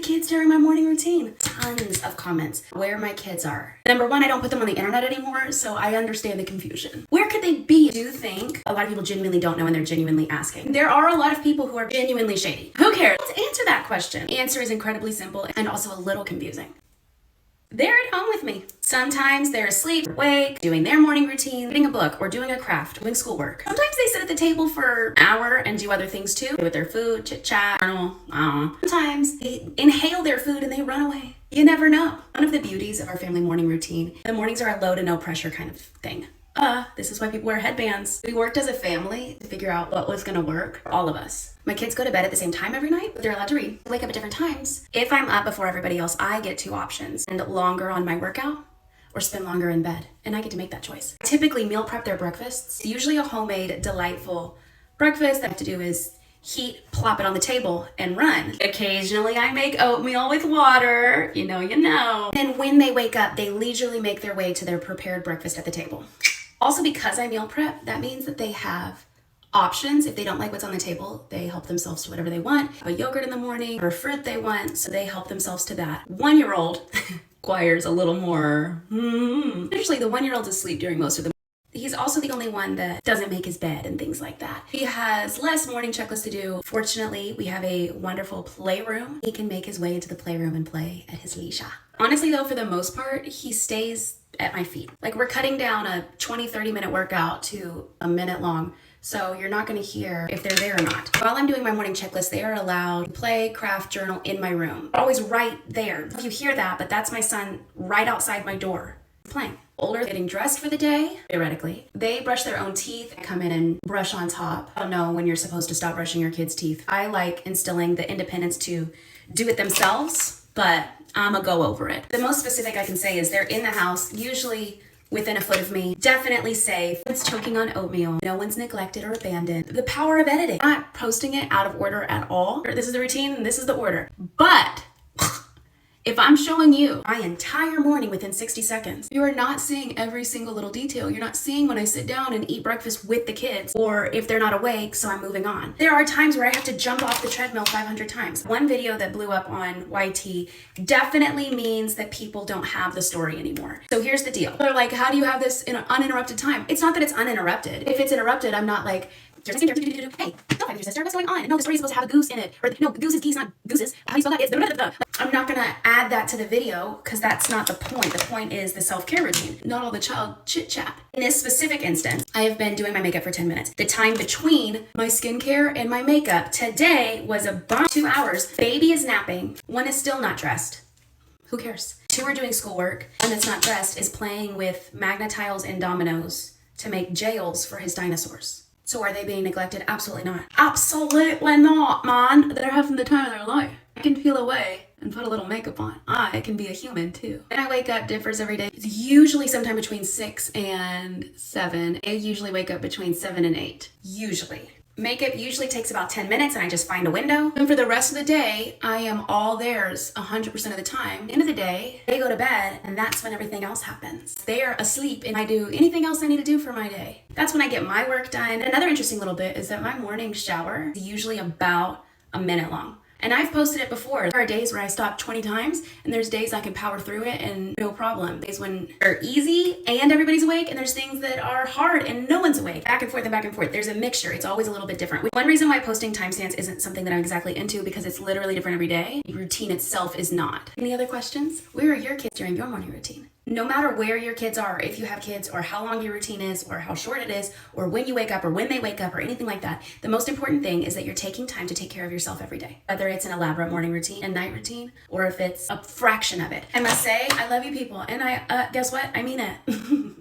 kids during my morning routine? Tons of comments where my kids are. Number one, I don't put them on the internet anymore, so I understand the confusion. Where could they be? I do think a lot of people genuinely don't know and they're genuinely asking. There are a lot of people who are genuinely shady. Who cares? Let's answer that question. The answer is incredibly simple and also a little confusing. They're at home with me. Sometimes they're asleep, awake, doing their morning routine, reading a book or doing a craft, doing schoolwork. Sometimes they sit at the table for an hour and do other things too, with their food, chit chat, journal, Sometimes they inhale their food and they run away. You never know. One of the beauties of our family morning routine, the mornings are a low to no pressure kind of thing. This is why people wear headbands. We worked as a family to figure out what was gonna work for all of us. My kids go to bed at the same time every night, but they're allowed to read. Wake up at different times. If I'm up before everybody else, I get two options: spend longer on my workout or spend longer in bed, and I get to make that choice. I typically meal prep their breakfasts, usually a homemade, delightful breakfast. That I have to do is heat, plop it on the table, and run. Occasionally I make oatmeal with water, you know. And when they wake up, they leisurely make their way to their prepared breakfast at the table. Also, because I meal prep, that means that they have options. If they don't like what's on the table, they help themselves to whatever they want. A yogurt in the morning or fruit they want, so they help themselves to that. 1-year-old requires a little more. Usually the 1-year-old's asleep during most of the. He's also the only one that doesn't make his bed and things like that. He has less morning checklists to do. Fortunately, we have a wonderful playroom. He can make his way into the playroom and play at his leisure. Honestly though, for the most part, he stays at my feet. Like, we're cutting down a 20-30 minute workout to a minute long. So you're not gonna hear if they're there or not. While I'm doing my morning checklist, they are allowed to play, craft, journal in my room. Always right there. If you hear that, but that's my son right outside my door playing. Older, getting dressed for the day, theoretically. They brush their own teeth, come in and brush on top. I don't know when you're supposed to stop brushing your kids' teeth. I like instilling the independence to do it themselves, but I'm a go over it. The most specific I can say is they're in the house, usually within a foot of me, definitely safe. It's choking on oatmeal. No one's neglected or abandoned. The power of editing. I'm not posting it out of order at all. This is the routine and this is the order. But if I'm showing you my entire morning within 60 seconds, you are not seeing every single little detail. You're not seeing when I sit down and eat breakfast with the kids, or if they're not awake, so I'm moving on. There are times where I have to jump off the treadmill 500 times. One video that blew up on YT definitely means that people don't have the story anymore. So here's the deal. They're like, how do you have this in an uninterrupted time? It's not that it's uninterrupted. If it's interrupted, I'm not like, hey, don't fight with your sister, what's going on? No, the story's supposed to have a goose in it. Or no, goose is geese, not gooses. How do you spell that? It's I'm not gonna add that to the video because that's not the point. The point is the self-care routine, not all the child chit chat. In this specific instance, I have been doing my makeup for 10 minutes. The time between my skincare and my makeup today was about 2 hours. Baby is napping. One is still not dressed. Who cares? 2 are doing schoolwork. One that's not dressed is playing with magnetiles and dominoes to make jails for his dinosaurs. So are they being neglected? Absolutely not. Absolutely not, man. They're having the time of their life. I can peel away and put a little makeup on. I can be a human too. And I wake up differs every day. It's usually sometime between 6 and 7. I usually wake up between 7 and 8. Usually. Makeup usually takes about 10 minutes and I just find a window. And for the rest of the day, I am all theirs 100% of the time. End of the day, they go to bed and that's when everything else happens. They are asleep and I do anything else I need to do for my day. That's when I get my work done. Another interesting little bit is that my morning shower is usually about a minute long. And I've posted it before. There are days where I stop 20 times and there's days I can power through it and no problem. Days when they're easy and everybody's awake, and there's things that are hard and no one's awake. Back and forth and back and forth. There's a mixture. It's always a little bit different. One reason why posting timestamps isn't something that I'm exactly into because it's literally different every day. The routine itself is not. Any other questions? Where are your kids during your morning routine? No matter where your kids are, if you have kids, or how long your routine is, or how short it is, or when you wake up, or when they wake up, or anything like that, the most important thing is that you're taking time to take care of yourself every day. Whether it's an elaborate morning routine and night routine, or if it's a fraction of it. I must say, I love you people, and guess what? I mean it.